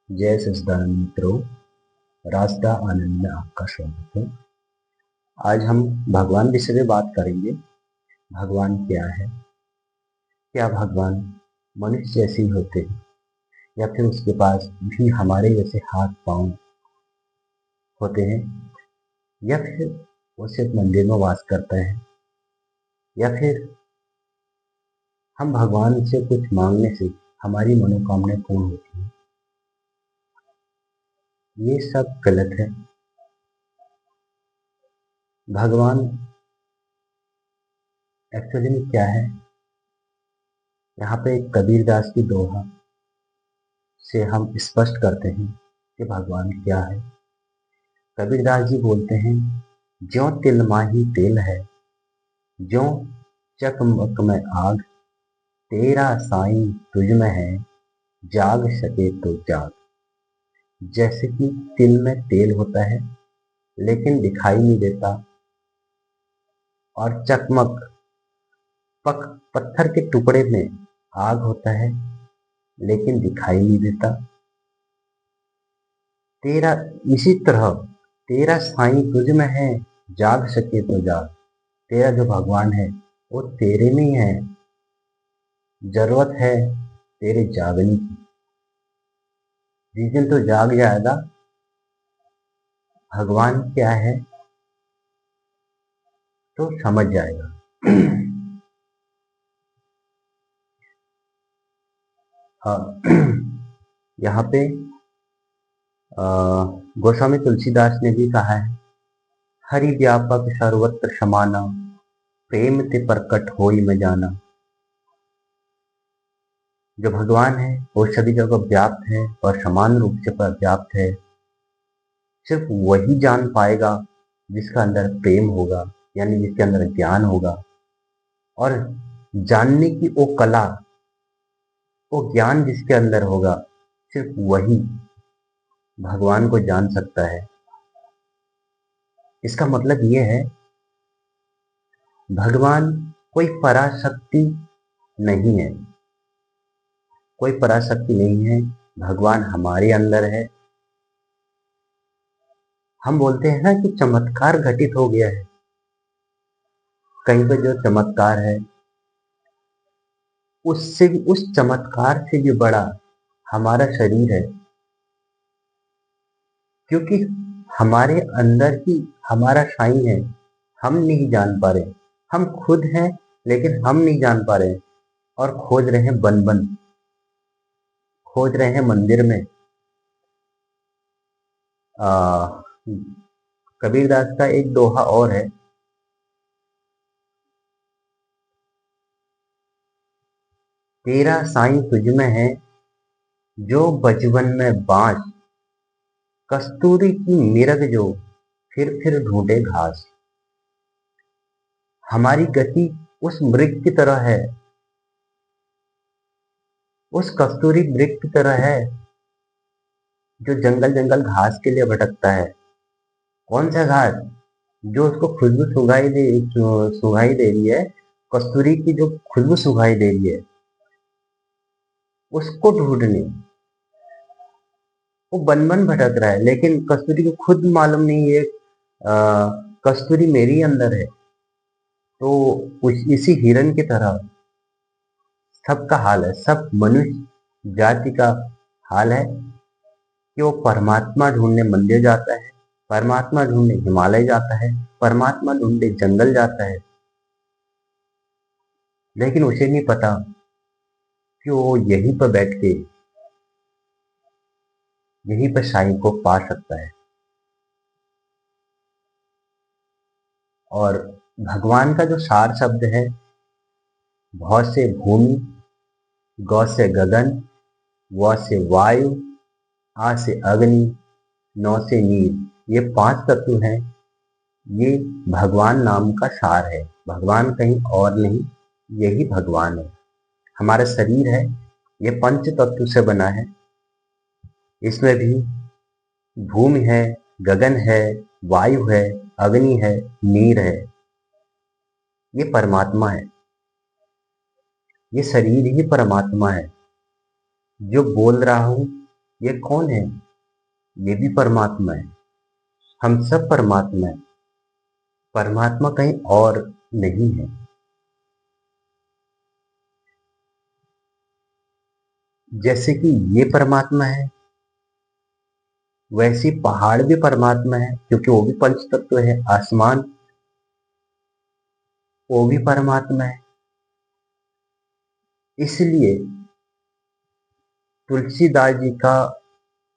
जय सच्चिदानंद मित्रों, रास्ता आनंद में आपका स्वागत है। आज हम भगवान विषय में बात करेंगे। भगवान क्या है? क्या भगवान मनुष्य जैसे ही होते हैं या फिर उसके पास भी हमारे जैसे हाथ पांव होते हैं, या फिर वो सिर्फ मंदिर में वास करता है, या फिर हम भगवान से कुछ मांगने से हमारी मनोकामनाएं पूर्ण होती हैं? ये सब गलत है। भगवान एक्चुअली में क्या है? यहाँ पे कबीरदास की दोहा से हम स्पष्ट करते हैं कि भगवान क्या है। कबीरदास जी बोलते हैं, ज्यों तिल माही तेल है, ज्यों चकमक में आग, तेरा साईं तुझ में है, जाग सके तो जाग। जैसे कि तिल में तेल होता है लेकिन दिखाई नहीं देता, और चकमक पत्थर के टुकड़े में आग होता है लेकिन दिखाई नहीं देता। तेरा इसी तरह तेरा साईं तुझ में है, जाग सके तो जाग। तेरा जो भगवान है वो तेरे में ही है। जरूरत है तेरे जागने की। जिस दिन तो जाग जाएगा भगवान क्या है तो समझ जाएगा। हाँ, यहाँ पे गोस्वामी तुलसीदास ने भी कहा है, हरि व्यापक सर्वत्र समाना, प्रेम ते प्रकट होई में जाना। जो भगवान है वो सभी जगह व्याप्त है और समान रूप से व्याप्त है। सिर्फ वही जान पाएगा जिसका अंदर प्रेम होगा, यानी जिसके अंदर ज्ञान होगा, और जानने की वो कला, वो ज्ञान जिसके अंदर होगा, सिर्फ वही भगवान को जान सकता है। इसका मतलब ये है, भगवान कोई पराशक्ति नहीं है, कोई पराशक्ति नहीं है। भगवान हमारे अंदर है। हम बोलते हैं ना कि चमत्कार घटित हो गया है। कहीं पे जो चमत्कार है उससे भी, उस चमत्कार से भी बड़ा हमारा शरीर है, क्योंकि हमारे अंदर ही हमारा साईं है। हम नहीं जान पा रहे, हम खुद हैं लेकिन हम नहीं जान पा रहे, और खोज रहे हैं बन बन, खोज रहे हैं मंदिर में। आ, कबीरदास का एक दोहा और है, तेरा साईं तुझ में है, जो बचपन में बांस, कस्तूरी की मिरग जो फिर ढूंढे घास। हमारी गति उस मृग की तरह है, उस कस्तूरी मृग की तरह है, जो जंगल जंगल घास के लिए भटकता है। कौन सा घास? जो उसको खुशबू सुंघाई दे रही है, कस्तूरी की जो खुशबू सुंघाई दे रही है, उसको ढूंढने वो बन बन भटक रहा है। लेकिन कस्तूरी को खुद मालूम नहीं है कस्तूरी मेरी अंदर है। तो इसी हिरन की तरह सबका हाल है, सब मनुष्य जाति का हाल है कि वो परमात्मा ढूंढने मंदिर जाता है, परमात्मा ढूंढने हिमालय जाता है, परमात्मा ढूंढने जंगल जाता है, लेकिन उसे नहीं पता कि वो यहीं पर बैठ के यहीं पर साईं को पा सकता है। और भगवान का जो सार शब्द है, भौ से भूमि, गौ से गगन, व से वायु, आ से अग्नि, नौ से नीर, ये 5 तत्व हैं। ये भगवान नाम का सार है। भगवान कहीं और नहीं, यही भगवान है। हमारा शरीर है, ये पंच तत्व से बना है। इसमें भी भूमि है, गगन है, वायु है, अग्नि है, नीर है। ये परमात्मा है, ये शरीर ही परमात्मा है। जो बोल रहा हूं ये कौन है? ये भी परमात्मा है। हम सब परमात्मा है। परमात्मा कहीं और नहीं है। जैसे कि ये परमात्मा है, वैसे पहाड़ भी परमात्मा है, क्योंकि वो भी पंच तत्व है। आसमान, वो भी परमात्मा है। इसलिए तुलसीदास जी का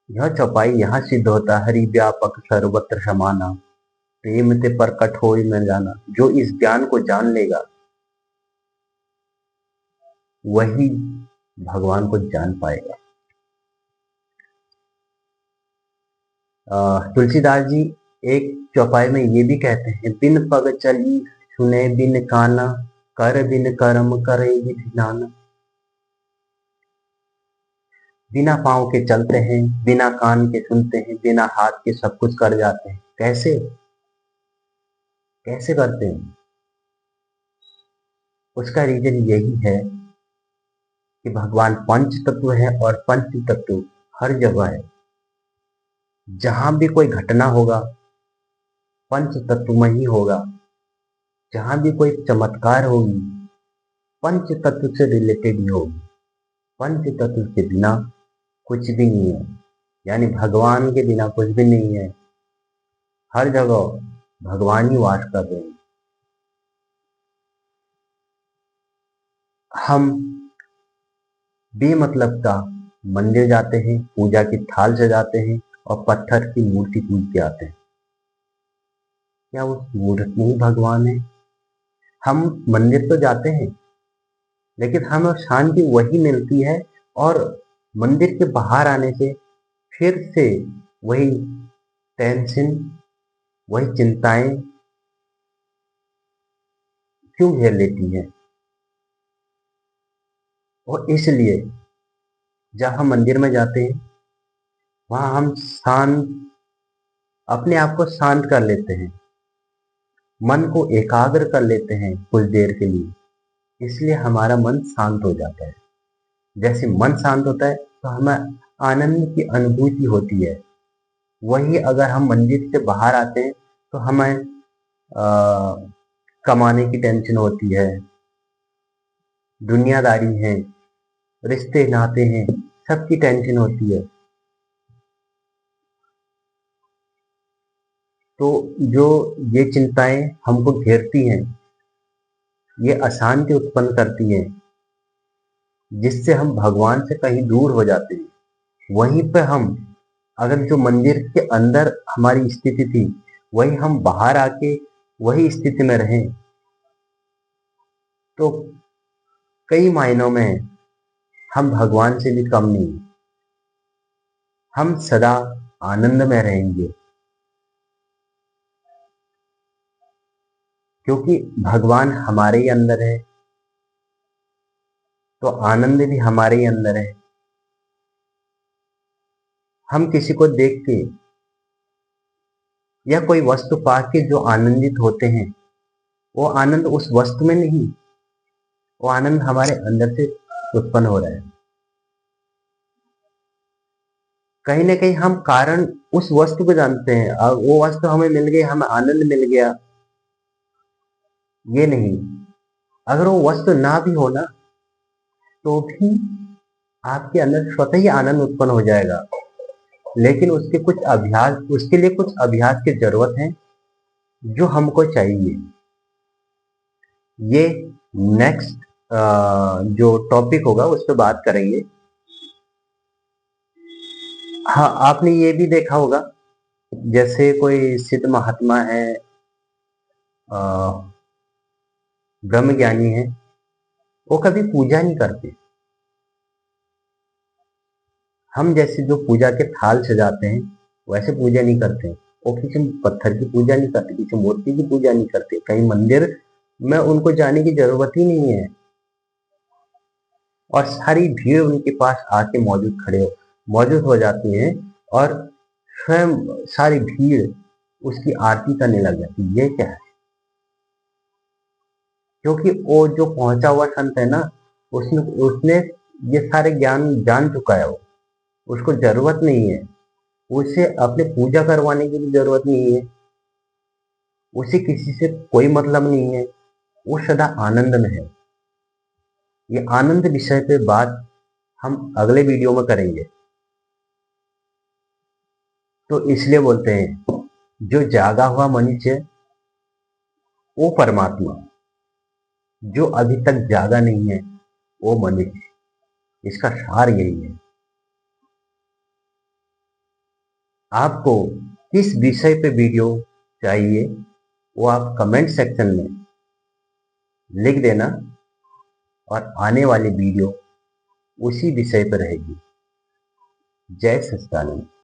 यह चौपाई यहाँ सिद्ध होता है, हरि व्यापक सर्वत्र समाना, प्रेम ते प्रकट होई न जाना। जो इस ज्ञान को जान लेगा वही भगवान को जान पाएगा। तुलसीदास जी एक चौपाई में ये भी कहते हैं, बिन पग चली सुने बिन काना, कर बिन कर्म करे विधि नाना। बिना पाँव के चलते हैं, बिना कान के सुनते हैं, बिना हाथ के सब कुछ कर जाते हैं। कैसे कैसे करते हैं? उसका रीजन यही है कि भगवान पंच तत्व है और पंच तत्व हर जगह है। जहां भी कोई घटना होगा पंच तत्व में ही होगा। जहां भी कोई चमत्कार होगी पंच तत्व से रिलेटेड ही होगी। पंच तत्व के बिना कुछ भी नहीं है, यानी भगवान के बिना कुछ भी नहीं है। हर जगह भगवान ही वास कर रहे हैं। हम बेमतलब का मंदिर जाते हैं, पूजा की थाल सजाते हैं और पत्थर की मूर्ति पूज के आते हैं। क्या उस मूर्ति में ही भगवान है? हम मंदिर तो जाते हैं लेकिन हमें शांति वही मिलती है, और मंदिर के बाहर आने से फिर से वही टेंशन, वही चिंताएं क्यों घेर लेती हैं? और इसलिए जब हम मंदिर में जाते हैं वहां हम शांत, अपने आप को शांत कर लेते हैं, मन को एकाग्र कर लेते हैं कुछ देर के लिए। इसलिए हमारा मन शांत हो जाता है। जैसे मन शांत होता है तो हमें आनंद की अनुभूति होती है। वही अगर हम मंदिर से बाहर आते हैं तो हमें कमाने की टेंशन होती है, दुनियादारी है, रिश्ते नाते हैं, सबकी टेंशन होती है। तो जो ये चिंताएं हमको घेरती हैं, ये अशांति उत्पन्न करती हैं, जिससे हम भगवान से कहीं दूर हो जाते हैं। वहीं पे हम, अगर जो मंदिर के अंदर हमारी स्थिति थी वही हम बाहर आके वही स्थिति में रहें तो कई मायनों में हम भगवान से भी कम नहीं। हम सदा आनंद में रहेंगे, क्योंकि भगवान हमारे ही अंदर है तो आनंद भी हमारे ही अंदर है। हम किसी को देख के या कोई वस्तु पा के जो आनंदित होते हैं, वो आनंद उस वस्तु में नहीं, वो आनंद हमारे अंदर से उत्पन्न हो रहा है। कहीं ना कहीं हम कारण उस वस्तु को जानते हैं, और वो वस्तु हमें मिल गई, हमें आनंद मिल गया, ये नहीं। अगर वो वस्तु ना भी हो ना तो भी आपके अंदर स्वतः ही आनंद उत्पन्न हो जाएगा। लेकिन उसके कुछ अभ्यास, उसके लिए कुछ अभ्यास की जरूरत है जो हमको चाहिए। ये नेक्स्ट जो टॉपिक होगा उस पर बात करेंगे। हाँ, आपने ये भी देखा होगा, जैसे कोई सिद्ध महात्मा है, ब्रह्म ज्ञानी है, वो कभी पूजा नहीं करते। हम जैसे जो पूजा के थाल सजाते हैं वैसे पूजा नहीं करते। वो किसी पत्थर की पूजा नहीं करते, किसी मूर्ति की पूजा नहीं करते, कहीं मंदिर में उनको जाने की जरूरत ही नहीं है। और सारी भीड़ उनके पास आके मौजूद हो जाती है, और स्वयं सारी भीड़ उसकी आरती करने लग जाती है। ये क्या है? क्योंकि वो जो पहुंचा हुआ संत है ना, उसने उसने ये सारे ज्ञान जान चुका है। वो उसको जरूरत नहीं है, उसे अपने पूजा करवाने की भी जरूरत नहीं है, उसे किसी से कोई मतलब नहीं है, वो सदा आनंद में है। ये आनंद विषय पे बात हम अगले वीडियो में करेंगे। तो इसलिए बोलते हैं जो जागा हुआ मनुष्य वो परमात्मा, जो अभी तक जागा नहीं है वो मनुष्य। इसका सार यही है। आपको किस विषय पे वीडियो चाहिए वो आप कमेंट सेक्शन में लिख देना और आने वाली वीडियो उसी विषय पर रहेगी। जय सच्चिदानंद।